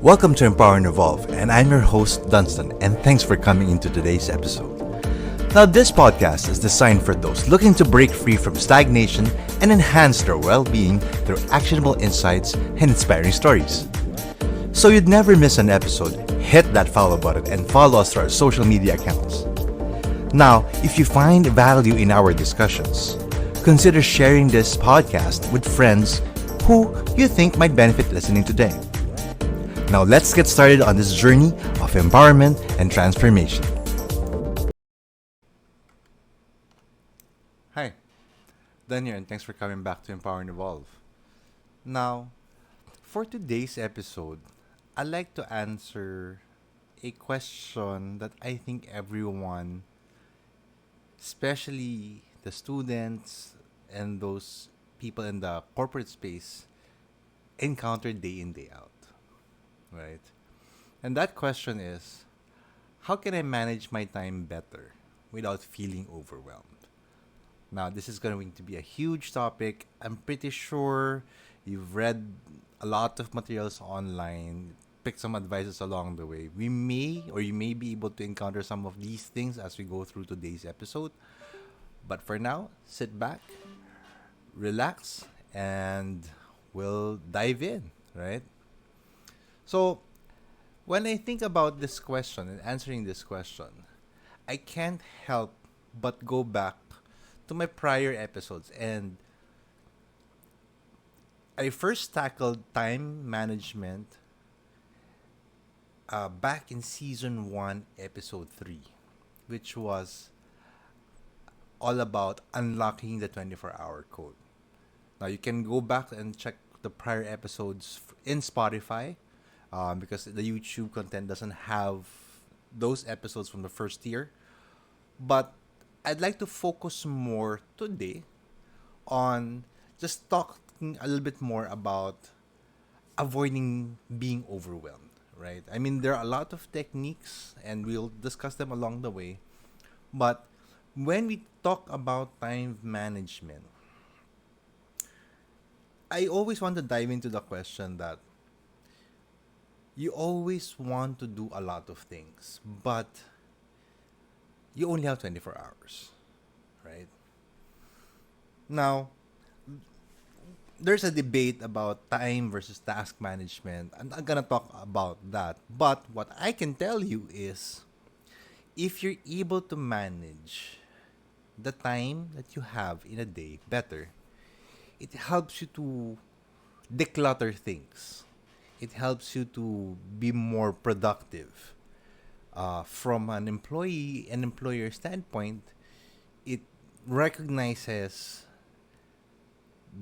Welcome to Empower and Evolve, and I'm your host, Dunstan, and thanks for coming into today's episode. Now, this podcast is designed for those looking to break free from stagnation and enhance their well-being through actionable insights and inspiring stories. So you'd never miss an episode, hit that follow button and follow us through our social media accounts. Now, if you find value in our discussions, consider sharing this podcast with friends who you think might benefit listening today. Now let's get started on this journey of empowerment and transformation. Hi, Dan here, and thanks for coming back to Empower and Evolve. Now, for today's episode, I'd like to answer a question that I think everyone, especially the students and those people in the corporate space, encounter day in, day out. Right? And that question is, how can I manage my time better without feeling overwhelmed? Now, this is going to be a huge topic. I'm pretty sure you've read a lot of materials online, picked some advices along the way. You may be able to encounter some of these things as we go through today's episode. But for now, sit back, relax, and we'll dive in, right? So, when I think about this question and answering this question, I can't help but go back to my prior episodes. And I first tackled time management back in season 1, episode 3, which was all about unlocking the 24-hour code. Now, you can go back and check the prior episodes in Spotify. Because the YouTube content doesn't have those episodes from the first year. But I'd like to focus more today on just talking a little bit more about avoiding being overwhelmed, right? I mean, there are a lot of techniques and we'll discuss them along the way. But when we talk about time management, I always want to dive into the question that you always want to do a lot of things, but you only have 24 hours, right? Now, there's a debate about time versus task management. I'm not gonna talk about that, but what I can tell you is if you're able to manage the time that you have in a day better, it helps you to declutter things. It helps you to be more productive. From an employee and employer standpoint, it recognizes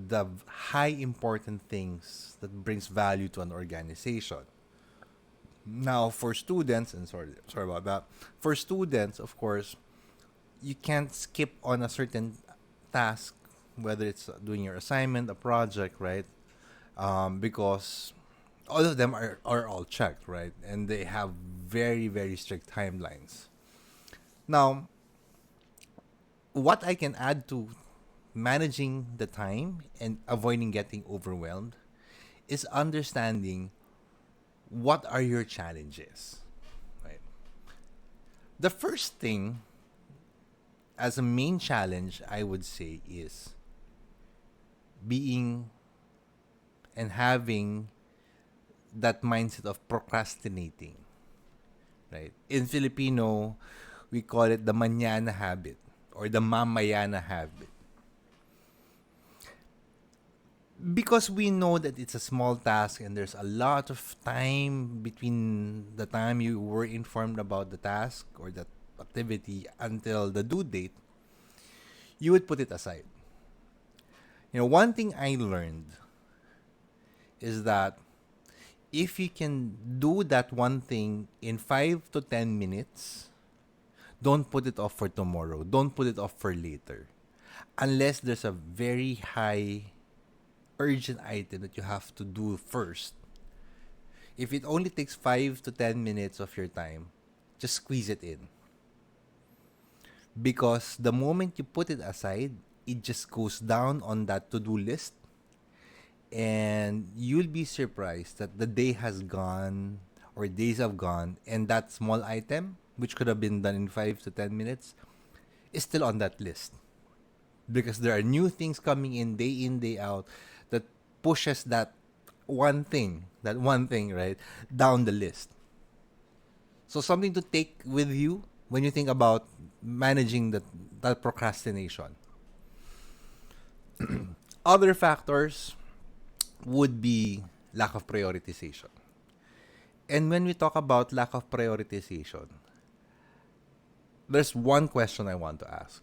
the high important things that brings value to an organization. Now, for students, and sorry about that. For students, of course, you can't skip on a certain task, whether it's doing your assignment, a project, right? Because all of them are all checked, right? And they have very, very strict timelines. Now, what I can add to managing the time and avoiding getting overwhelmed is understanding what are your challenges, right? The first thing as a main challenge, I would say, is being and having that mindset of procrastinating, right? In Filipino, we call it the mañana habit or the mamayana habit. Because we know that it's a small task and there's a lot of time between the time you were informed about the task or that activity until the due date, you would put it aside. One thing I learned is that if you can do that one thing in 5 to 10 minutes, don't put it off for tomorrow. Don't put it off for later. Unless there's a very high urgent item that you have to do first. If it only takes 5 to 10 minutes of your time, just squeeze it in. Because the moment you put it aside, it just goes down on that to-do list And you'll be surprised that the day has gone or days have gone, and that small item, which could have been done in 5 to 10 minutes, is still on that list because there are new things coming in, day out, that pushes that one thing, right, down the list. So something to take with you when you think about managing that procrastination. Other factors would be lack of prioritization. And when we talk about lack of prioritization, there's one question I want to ask.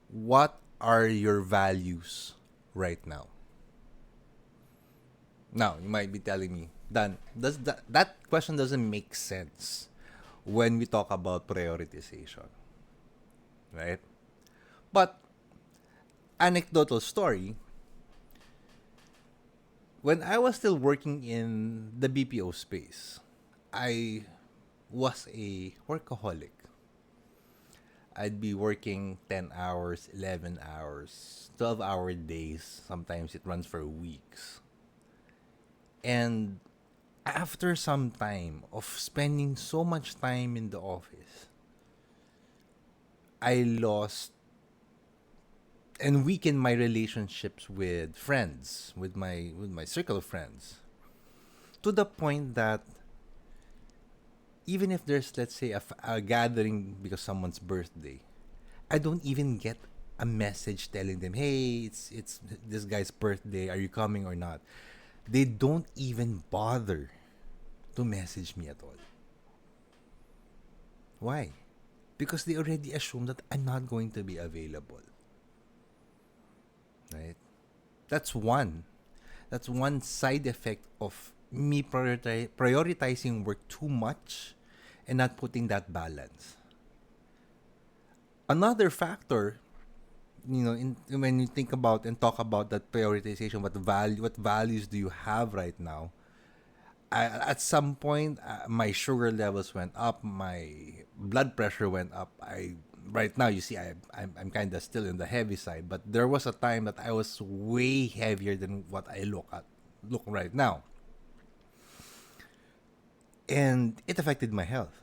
What are your values right now? Now, you might be telling me, Dan, does that question doesn't make sense when we talk about prioritization, right? But anecdotal story, when I was still working in the BPO space, I was a workaholic. I'd be working 10 hours, 11 hours, 12-hour days. Sometimes it runs for weeks. And after some time of spending so much time in the office, I lost and weakened my relationships with friends, with my circle of friends, to the point that even if there's, let's say, a gathering because someone's birthday, I don't even get a message telling them, "Hey, it's this guy's birthday. Are you coming or not?" They don't even bother to message me at all. Why? Because they already assume that I'm not going to be available. Right? That's one. That's one side effect of me prioritizing work too much and not putting that balance. Another factor, when you think about and talk about that prioritization, what values do you have right now? At some point, my sugar levels went up, my blood pressure went up. I Right now, you see, I'm kind of still in the heavy side, but there was a time that I was way heavier than what I look right now, and it affected my health.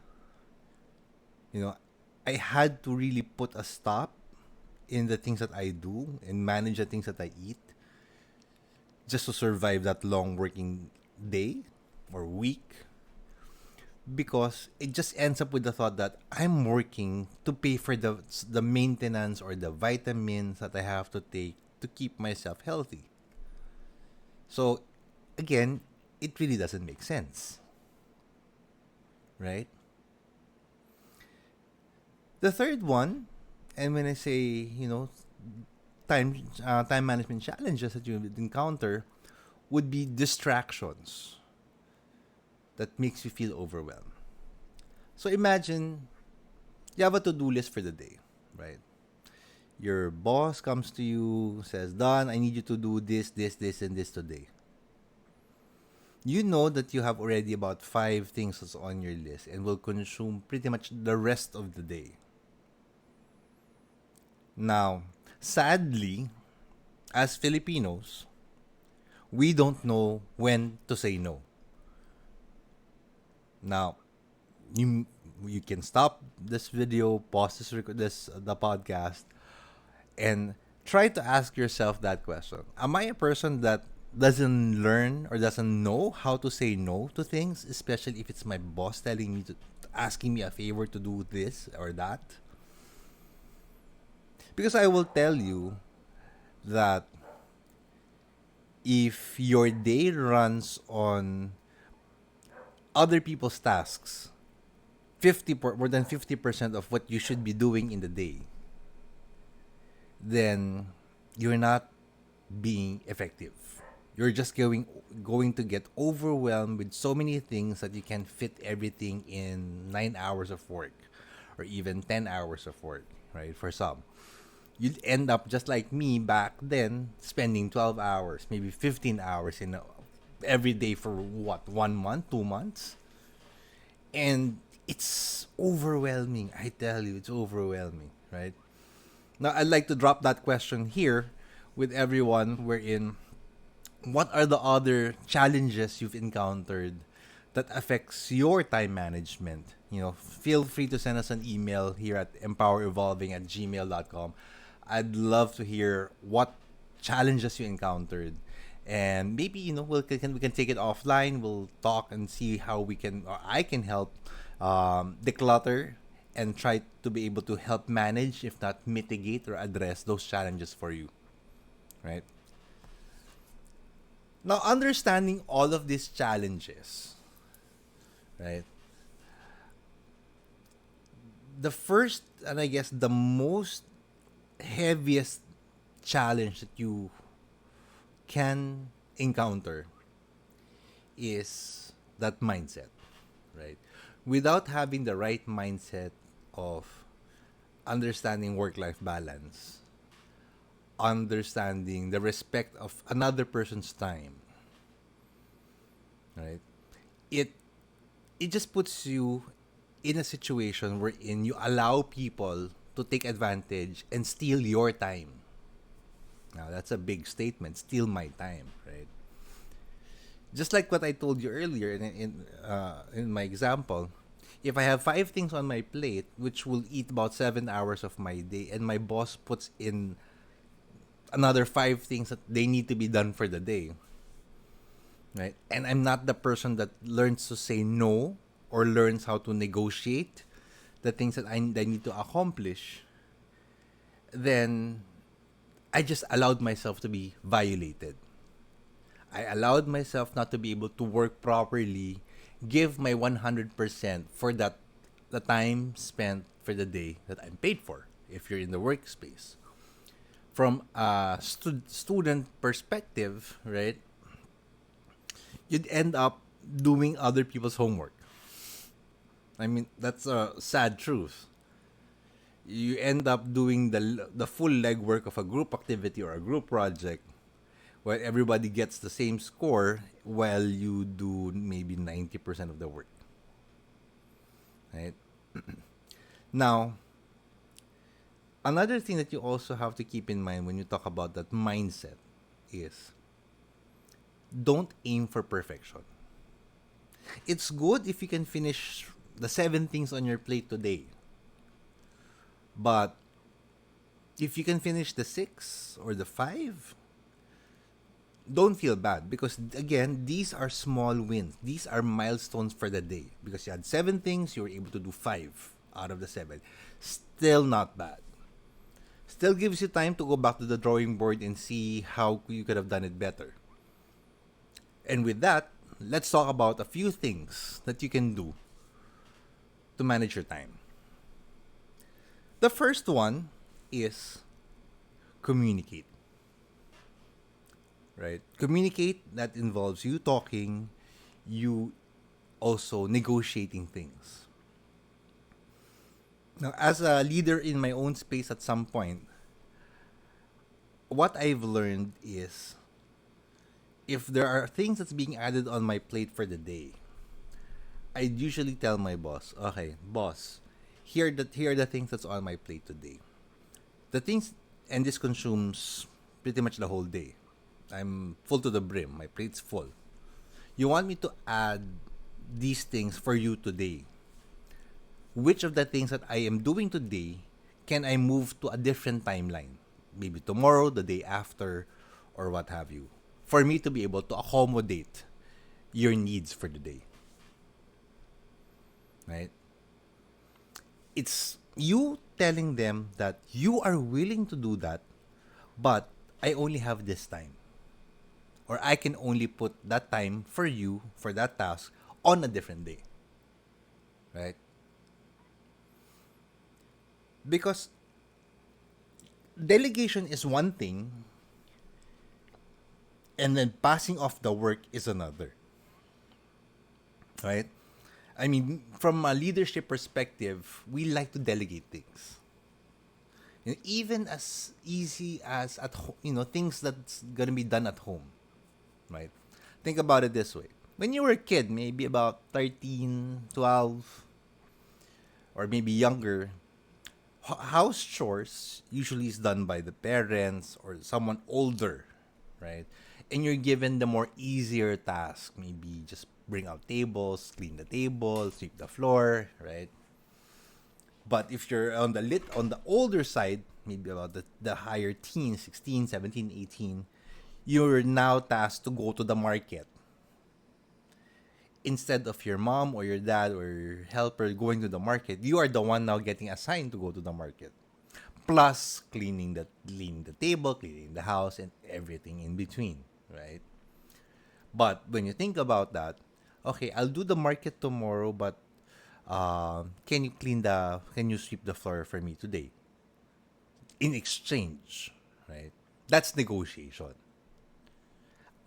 You know, I had to really put a stop in the things that I do and manage the things that I eat just to survive that long working day or week, because it just ends up with the thought that I'm working to pay for the maintenance or the vitamins that I have to take to keep myself healthy. So again, it really doesn't make sense, right? The third one, and when I say, time management challenges that you would encounter, would be distractions that makes you feel overwhelmed. So imagine you have a to-do list for the day, right? Your boss comes to you, says, "Don, I need you to do this, this, this, and this today." You know that you have already about 5 things that's on your list and will consume pretty much the rest of the day. Now, sadly, as Filipinos, we don't know when to say no. Now, you you can stop this video, pause the podcast, and try to ask yourself that question: Am I a person that doesn't learn or doesn't know how to say no to things, especially if it's my boss telling me to asking me a favor to do this or that? Because I will tell you that if your day runs on other people's tasks, more than 50% of what you should be doing in the day, then you're not being effective. You're just going to get overwhelmed with so many things that you can fit everything in 9 hours of work, or even 10 hours of work, right? For some, you'd end up just like me back then, spending 12 hours, maybe 15 hours every day for what, 1 month, 2 months, and it's overwhelming. I tell you, it's overwhelming, right? Now, I'd like to drop that question here. with everyone wherein what are the other challenges you've encountered that affects your time management. Feel free to send us an email here at empowerevolving@gmail.com. I'd love to hear what challenges you encountered. And maybe, we can take it offline. We'll talk and see how we can, or I can help declutter and try to be able to help manage, if not mitigate or address those challenges for you. Right? Now, understanding all of these challenges, right? The first, and I guess the most heaviest challenge that you can encounter is that mindset, right? Without having the right mindset of understanding work-life balance, understanding the respect of another person's time, right? It it just puts you in a situation wherein you allow people to take advantage and steal your time. Now that's a big statement. Steal my time, right? Just like what I told you earlier in my example, if I have 5 things on my plate, which will eat about 7 hours of my day, and my boss puts in another 5 things that they need to be done for the day, right? And I'm not the person that learns to say no or learns how to negotiate the things that I need to accomplish, then I just allowed myself to be violated. I allowed myself not to be able to work properly, give my 100% for the time spent for the day that I'm paid for if you're in the workspace. From a student perspective, right? You'd end up doing other people's homework. I mean, that's a sad truth. You end up doing the full legwork of a group activity or a group project where everybody gets the same score while you do maybe 90% of the work. Right? Now, another thing that you also have to keep in mind when you talk about that mindset is don't aim for perfection. It's good if you can finish the 7 things on your plate today. But if you can finish the 6 or the 5, don't feel bad because again, these are small wins. These are milestones for the day because you had 7 things, you were able to do 5 out of the 7. Still not bad. Still gives you time to go back to the drawing board and see how you could have done it better. And with that, let's talk about a few things that you can do to manage your time. The first one is communicate. Right? Communicate, that involves you talking, you also negotiating things. Now, as a leader in my own space at some point, what I've learned is if there are things that's being added on my plate for the day, I'd usually tell my boss, okay, boss, here are the things that's on my plate today. The things, and this consumes pretty much the whole day. I'm full to the brim. My plate's full. You want me to add these things for you today. Which of the things that I am doing today can I move to a different timeline? Maybe tomorrow, the day after, or what have you. For me to be able to accommodate your needs for the day. Right? It's you telling them that you are willing to do that, but I only have this time. Or I can only put that time for you, for that task, on a different day. Right? Because delegation is one thing, and then passing off the work is another. Right? I mean, from a leadership perspective, we like to delegate things. And even as easy as at home, things that's gonna be done at home. Right? Think about it this way. When you were a kid, maybe about 13, 12, or maybe younger, house chores usually is done by the parents or someone older, right? And you're given the more easier task. Maybe just bring out tables, clean the table, sweep the floor, right? But if you're on the older side, maybe about the higher teens, 16, 17, 18, you're now tasked to go to the market instead of your mom or your dad or your helper going to the market. You are the one now getting assigned to go to the market. Plus cleaning the table, cleaning the house, and everything in between, right? But when you think about that, okay, I'll do the market tomorrow, but can you sweep the floor for me today? In exchange, right? That's negotiation.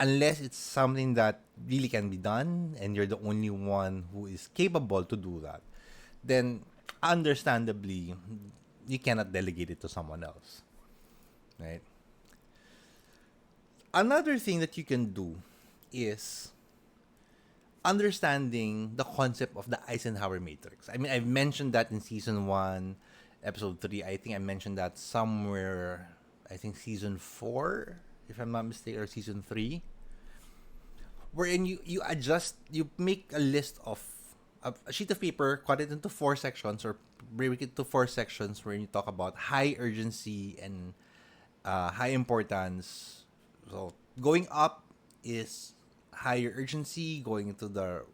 Unless it's something that really can be done and you're the only one who is capable to do that, then understandably, you cannot delegate it to someone else, right? Another thing that you can do is understanding the concept of the Eisenhower matrix. I mean, I've mentioned that in season 1, episode 3. I think I mentioned that somewhere, I think season 4, if I'm not mistaken, or season 3, wherein you make a list of a sheet of paper, cut it into 4 sections, or break it to 4 sections, where you talk about high urgency and high importance. So going up is higher urgency, going to the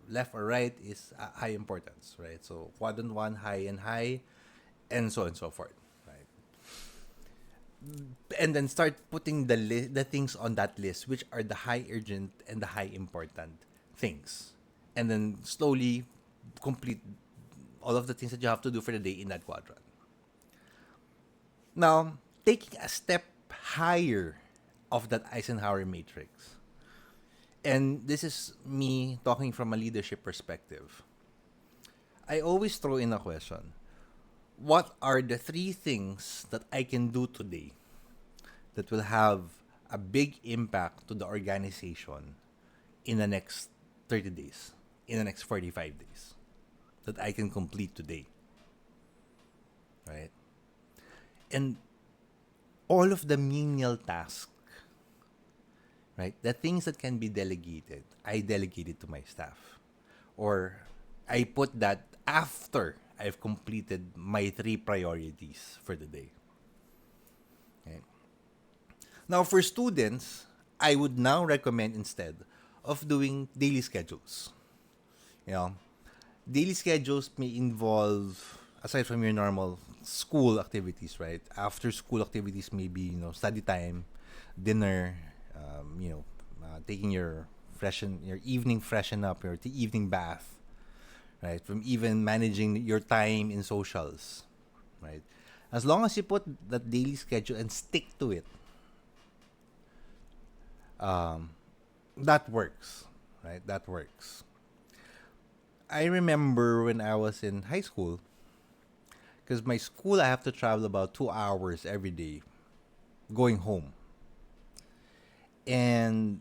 left or right is high importance, right? So quadrant 1, high and high, and so on and so forth, right? And then start putting the things on that list, which are the high urgent and the high important things, and then slowly complete all of the things that you have to do for the day in that quadrant. Now, taking a step higher of that Eisenhower matrix, and this is me talking from a leadership perspective, I always throw in a question. What are the 3 things that I can do today that will have a big impact to the organization in the next 30 days, in the next 45 days, that I can complete today, right? And all of the menial tasks, right? The things that can be delegated, I delegate it to my staff. Or I put that after I've completed my 3 priorities for the day. Okay. Now, for students, I would now recommend instead of doing daily schedules. You know, daily schedules may involve, aside from your normal school activities, right? After school activities may be, study time, dinner, taking your evening freshen up, your evening bath, right? From even managing your time in socials, right? As long as you put that daily schedule and stick to it, that works, right? That works. I remember when I was in high school, because my school I have to travel about 2 hours every day going home. And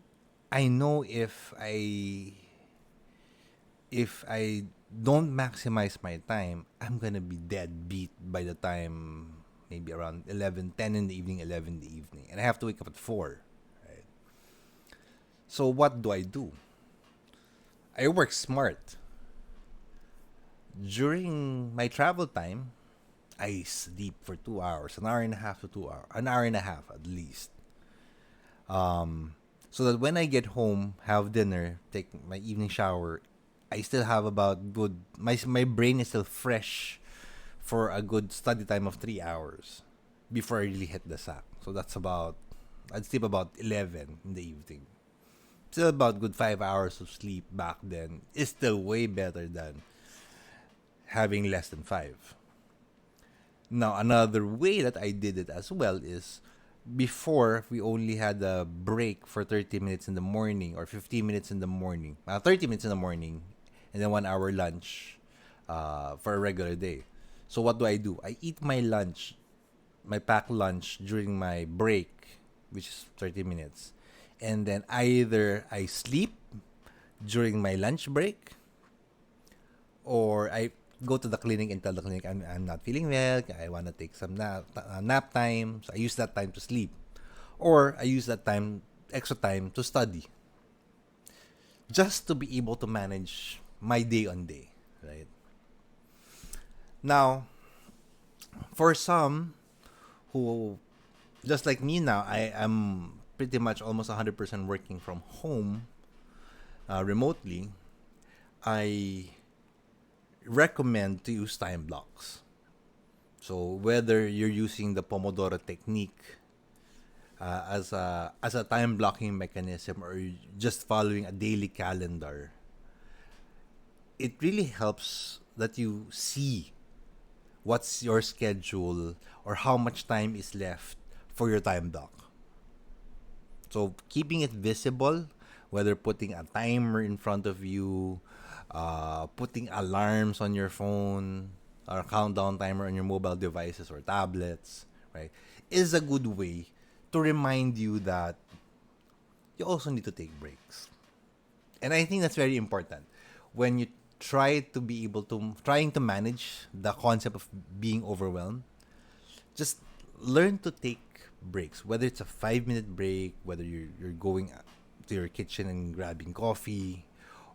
I know if I don't maximize my time, I'm gonna be dead beat by the time maybe around 11:10 in the evening, 11 in the evening. And I have to wake up at 4. Right? So what do I do? I work smart. During my travel time, I sleep for 2 hours, an hour and a half to 2 hours, an hour and a half at least. So that when I get home, have dinner, take my evening shower, I still have about good, my brain is still fresh for a good study time of 3 hours before I really hit the sack. So that's about, I'd sleep about 11 in the evening. Still about good 5 hours of sleep back then is still way better than having less than 5. Now, another way that I did it as well is before we only had a break for 30 minutes in the morning or 15 minutes in the morning, 30 minutes in the morning, and then 1 hour lunch for a regular day. So what do? I eat my lunch, my packed lunch during my break, which is 30 minutes. And then either I sleep during my lunch break or I go to the clinic and tell the clinic I'm not feeling well, I want to take some nap time. So I use that time to sleep. Or I use that extra time to study. Just to be able to manage my day on day, right? Now, for some who, just like me now, I am pretty much almost 100% working from home remotely. I recommend to use time blocks. So whether you're using the Pomodoro technique as a time blocking mechanism, or just following a daily calendar, it really helps that you see what's your schedule or how much time is left for your time block. So keeping it visible, whether putting a timer in front of you, putting alarms on your phone, or a countdown timer on your mobile devices or tablets, right, is a good way to remind you that you also need to take breaks. And I think that's very important when you trying to manage the concept of being overwhelmed. Just learn to take breaks, whether it's a 5-minute break, whether you're going to your kitchen and grabbing coffee,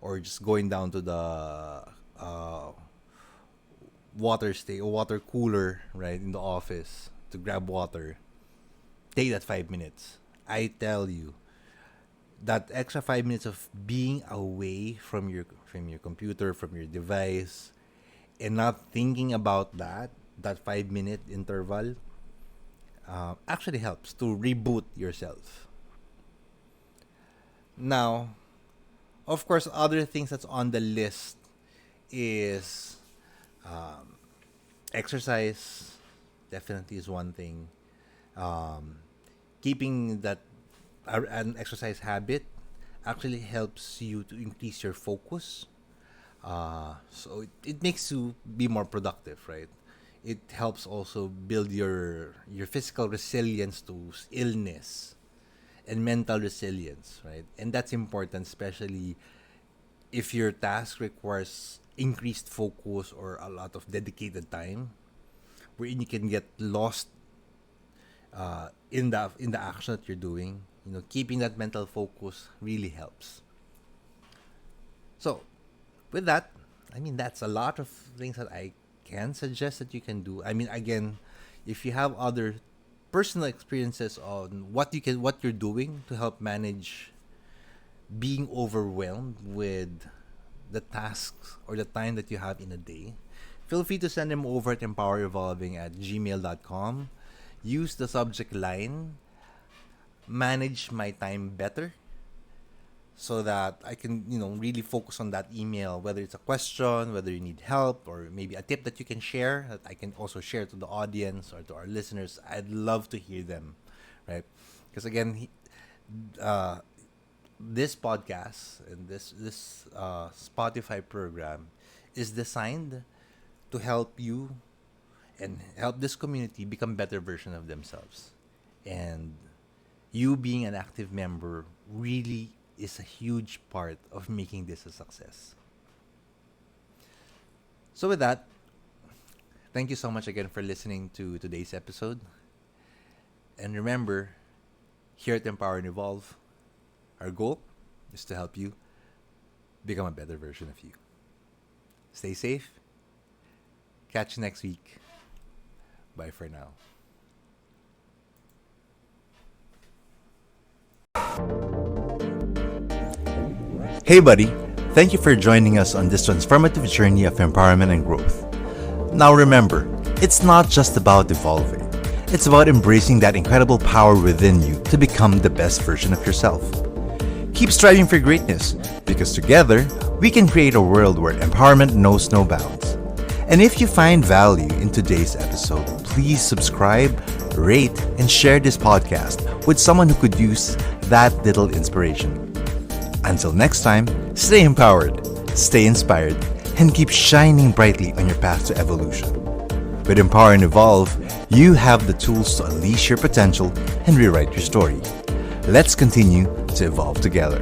or just going down to the water cooler, right, in the office to grab water. Take that 5 minutes. I tell you, that extra 5 minutes of being away from your computer, from your device, and not thinking about that 5-minute interval actually helps to reboot yourself. Now, of course, other things that's on the list is exercise. Definitely is one thing. Keeping that an exercise habit actually helps you to increase your focus. So it makes you be more productive, right? It helps also build your physical resilience to illness and mental resilience, right? And that's important, especially if your task requires increased focus or a lot of dedicated time, wherein you can get lost in the action that you're doing. Keeping that mental focus really helps. So, with that, that's a lot of things that I can suggest that you can do. Again, if you have other personal experiences on what you're doing to help manage being overwhelmed with the tasks or the time that you have in a day, feel free to send them over at empowerevolving@gmail.com. Use the subject line, manage my time better, so that I can, really focus on that email, whether it's a question, whether you need help, or maybe a tip that you can share that I can also share to the audience or to our listeners. I'd love to hear them, right? Because again, this podcast and this Spotify program is designed to help you and help this community become better version of themselves. And you being an active member really is a huge part of making this a success. So with that, thank you so much again for listening to today's episode. And remember, here at Empower and Evolve, our goal is to help you become a better version of you. Stay safe. Catch you next week. Bye for now. Hey buddy, thank you for joining us on this transformative journey of empowerment and growth. Now remember, it's not just about evolving. It's about embracing that incredible power within you to become the best version of yourself. Keep striving for greatness, because together, we can create a world where empowerment knows no bounds. And if you find value in today's episode, please subscribe, rate, and share this podcast with someone who could use that little inspiration. Until next time, stay empowered, stay inspired, and keep shining brightly on your path to evolution. With Empower and Evolve, you have the tools to unleash your potential and rewrite your story. Let's continue to evolve together.